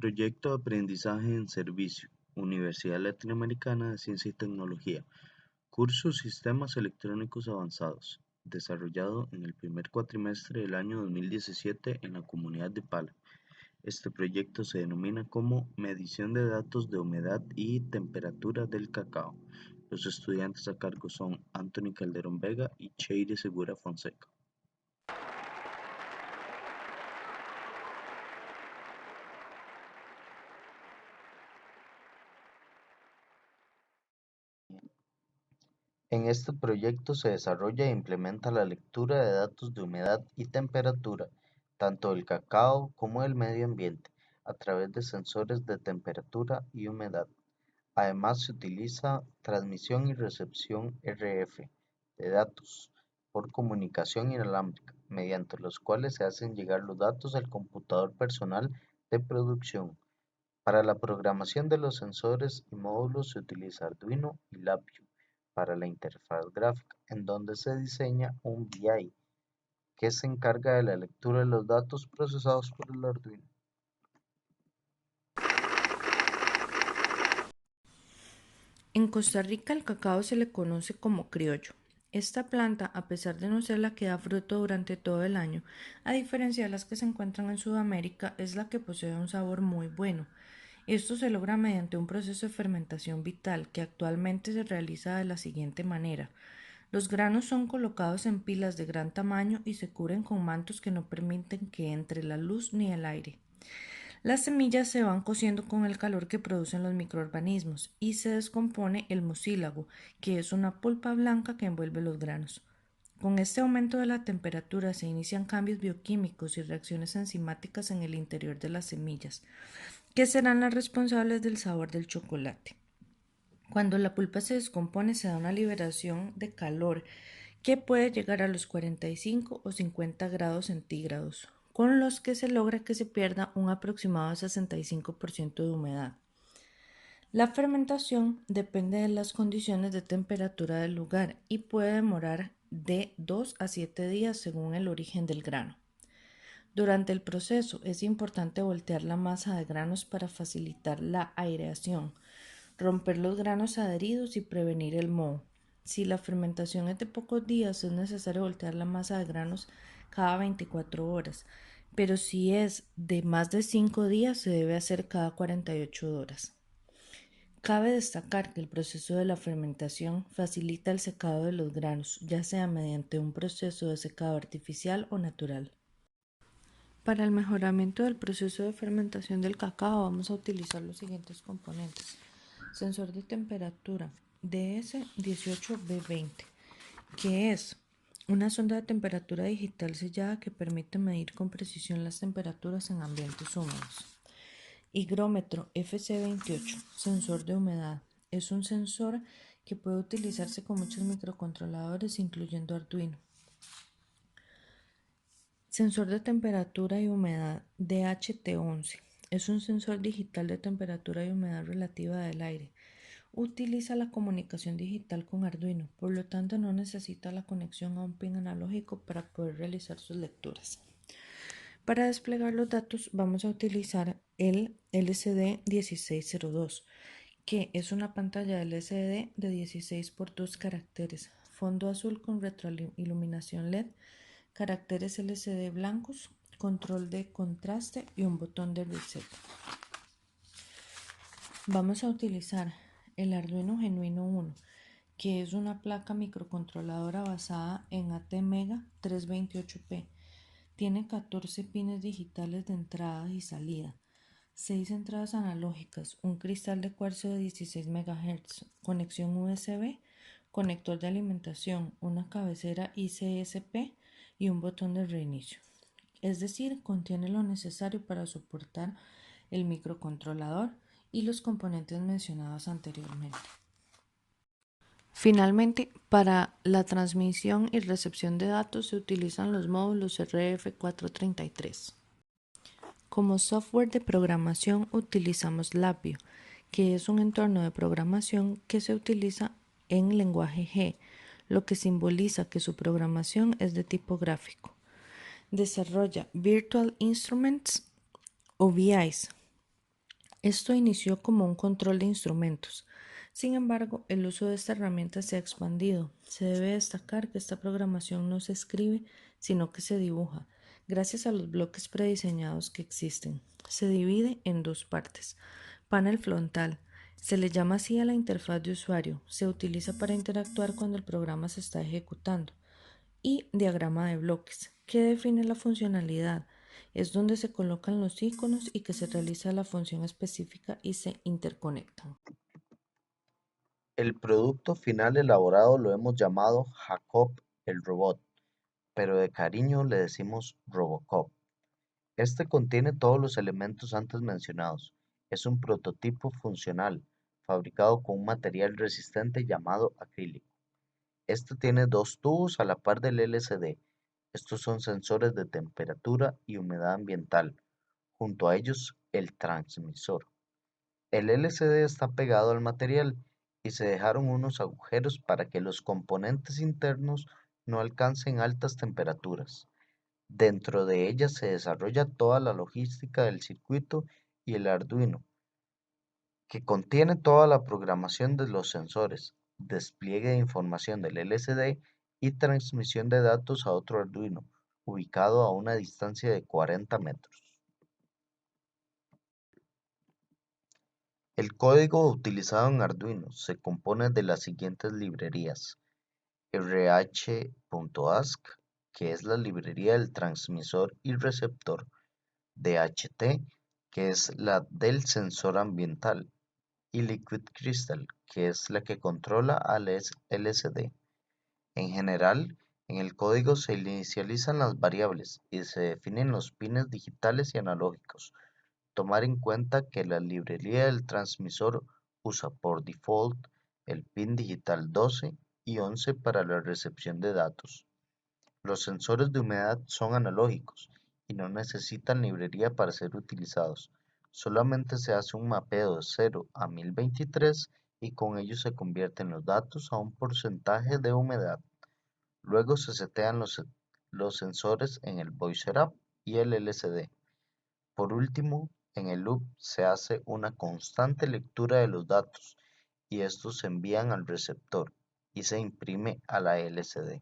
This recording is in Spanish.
Proyecto de Aprendizaje en Servicio, Universidad Latinoamericana de Ciencia y Tecnología, curso Sistemas Electrónicos Avanzados, desarrollado en el primer cuatrimestre del año 2017 en la comunidad de Pala. Este proyecto se denomina como Medición de datos de humedad y temperatura del cacao. Los estudiantes a cargo son Anthony Calderón Vega y Cheire Segura Fonseca. En este proyecto se desarrolla e implementa la lectura de datos de humedad y temperatura, tanto del cacao como del medio ambiente, a través de sensores de temperatura y humedad. Además, se utiliza transmisión y recepción RF de datos por comunicación inalámbrica, mediante los cuales se hacen llegar los datos al computador personal de producción. Para la programación de los sensores y módulos se utiliza Arduino y Labview para la interfaz gráfica, en donde se diseña un BI que se encarga de la lectura de los datos procesados por el Arduino. En Costa Rica el cacao se le conoce como criollo. Esta planta, a pesar de no ser la que da fruto durante todo el año, a diferencia de las que se encuentran en Sudamérica, es la que posee un sabor muy bueno. Esto se logra mediante un proceso de fermentación vital que actualmente se realiza de la siguiente manera. Los granos son colocados en pilas de gran tamaño y se cubren con mantos que no permiten que entre la luz ni el aire. Las semillas se van cociendo con el calor que producen los microorganismos y se descompone el mucílago, que es una pulpa blanca que envuelve los granos. Con este aumento de la temperatura se inician cambios bioquímicos y reacciones enzimáticas en el interior de las semillas, que serán las responsables del sabor del chocolate. Cuando la pulpa se descompone se da una liberación de calor que puede llegar a los 45 o 50 grados centígrados, con los que se logra que se pierda un aproximado 65% de humedad. La fermentación depende de las condiciones de temperatura del lugar y puede demorar de 2 a 7 días según el origen del grano. Durante el proceso es importante voltear la masa de granos para facilitar la aireación, romper los granos adheridos y prevenir el moho. Si la fermentación es de pocos días, es necesario voltear la masa de granos cada 24 horas, pero si es de más de 5 días, se debe hacer cada 48 horas. Cabe destacar que el proceso de la fermentación facilita el secado de los granos, ya sea mediante un proceso de secado artificial o natural. Para el mejoramiento del proceso de fermentación del cacao vamos a utilizar los siguientes componentes. Sensor de temperatura DS18B20, que es una sonda de temperatura digital sellada que permite medir con precisión las temperaturas en ambientes húmedos. Higrómetro FC28, sensor de humedad. Es un sensor que puede utilizarse con muchos microcontroladores, incluyendo Arduino. Sensor de temperatura y humedad DHT11. Es un sensor digital de temperatura y humedad relativa del aire. Utiliza la comunicación digital con Arduino, por lo tanto no necesita la conexión a un pin analógico para poder realizar sus lecturas. Para desplegar los datos vamos a utilizar el LCD1602, que es una pantalla LCD de 16 por 2 caracteres, fondo azul con retroiluminación LED, caracteres LCD blancos, control de contraste y un botón de reset. Vamos a utilizar el Arduino Genuino 1, que es una placa microcontroladora basada en ATmega 328P. Tiene 14 pines digitales de entrada y salida, 6 entradas analógicas, un cristal de cuarzo de 16 MHz, conexión USB, conector de alimentación, una cabecera ICSP y un botón de reinicio. Es decir, contiene lo necesario para soportar el microcontrolador y los componentes mencionados anteriormente. Finalmente, para la transmisión y recepción de datos se utilizan los módulos RF433. Como software de programación utilizamos Labview, que es un entorno de programación que se utiliza en lenguaje G, lo que simboliza que su programación es de tipo gráfico. Desarrolla Virtual Instruments o VIs Esto inició como un control de instrumentos. Sin embargo, el uso de esta herramienta se ha expandido. Se debe destacar que esta programación no se escribe, sino que se dibuja, gracias a los bloques prediseñados que existen. Se divide en dos partes. Panel frontal. Se le llama así a la interfaz de usuario. Se utiliza para interactuar cuando el programa se está ejecutando. Y diagrama de bloques, que define la funcionalidad. Es donde se colocan los iconos y que se realiza la función específica y se interconectan. El producto final elaborado lo hemos llamado Jacob el robot, pero de cariño le decimos Robocop. Este contiene todos los elementos antes mencionados. Es un prototipo funcional, fabricado con un material resistente llamado acrílico. Este tiene dos tubos a la par del LCD. Estos son sensores de temperatura y humedad ambiental. Junto a ellos, el transmisor. El LCD está pegado al material y se dejaron unos agujeros para que los componentes internos no alcancen altas temperaturas. Dentro de ella se desarrolla toda la logística del circuito y el Arduino, que contiene toda la programación de los sensores, despliegue de información del LCD y transmisión de datos a otro Arduino, ubicado a una distancia de 40 metros. El código utilizado en Arduino se compone de las siguientes librerías: rh.ask, que es la librería del transmisor y receptor; DHT, que es la del sensor ambiental; y Liquid Crystal, que es la que controla al LCD. En general, en el código se inicializan las variables y se definen los pines digitales y analógicos. Tomar en cuenta que la librería del transmisor usa por default el pin digital 12 y 11 para la recepción de datos. Los sensores de humedad son analógicos y no necesitan librería para ser utilizados. Solamente se hace un mapeo de 0 a 1023 y con ello se convierten los datos a un porcentaje de humedad. Luego se setean los sensores en el Voice Up y el LCD. Por último, en el loop se hace una constante lectura de los datos y estos se envían al receptor y se imprime a la LCD.